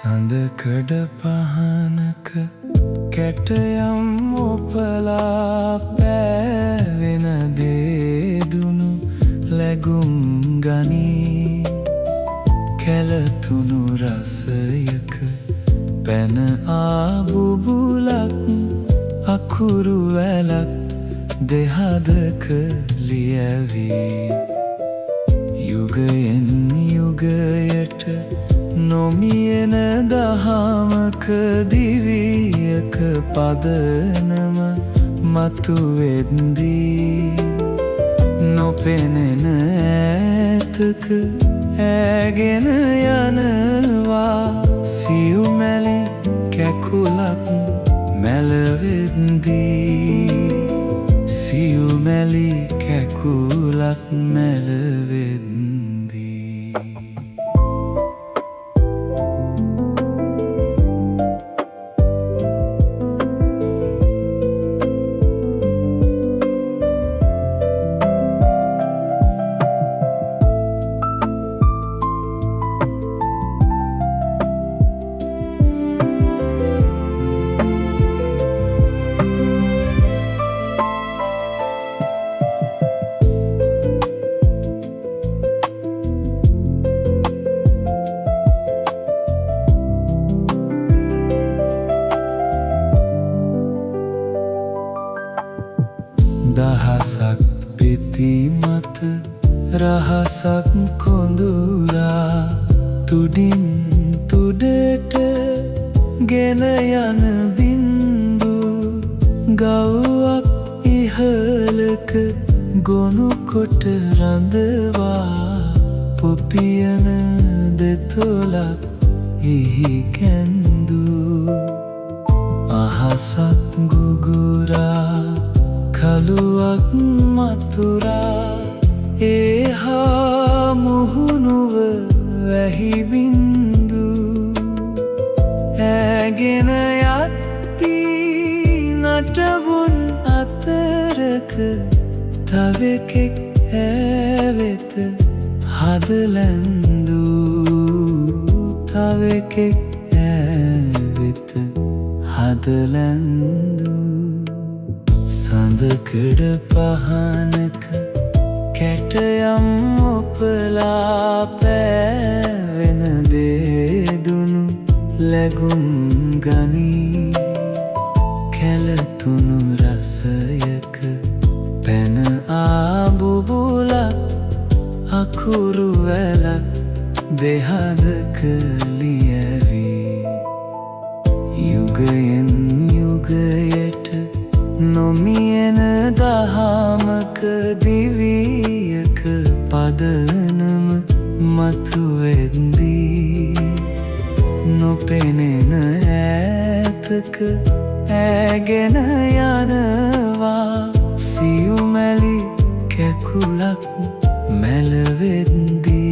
සඳකඩ පහනක කැටයම් ඔපලා පෑවෙන දේදුණු ලැගුම් ගනී. කැලතුණු රසයක පැන ආබුබුලක් අකුරු වැලක් දෙහදක ලියැවේ. යුගයෙන් යුගයට නොමියෙන දහමක දිවියක පදනම මතුවෙද්දී නොපෙනෙන ඈතක ඈගෙන යනවා සියුමැලි කැකුලක් මැලවෙද්දී. සියුමැලි කැකුලක් මැලවෙද්දී. දහසක් පෙති මත රහසක් කොඳුරා තුඩින් තුඩට ගෙන යන බින්දු ගව්වක් ඉහළක ගොනුකොට රඳවා පොපියන දෙතොලක් එහි කැන්දූ. අහසක් ගුගුරා කළුවක් මතුරා ඒහා මුහුණුව වැහිබින්දු ඈගෙන යත්දී නටබුන් අතරක තවෙකෙක් ඈවෙත හදලැන්දූ. තවෙකෙක් ඈවෙත හදලැන්දූ. සඳකඩ පහනක කැටයම් ඔපලා පෑවෙන දේදුණු ලැගුම් ගනී. කැලතුණු රසයක පැන ආබුබුලක් අකුරු වැලක් දෙහදක ලියැවේ. යුගයෙන් යුගයට නොමියෙන දහමක දිවියක පදනම මතුවෙද්දී නොපෙනෙන ඈතක ඈගෙන යනවා සියුමැලි කැකුලක් මැලවෙද්දී.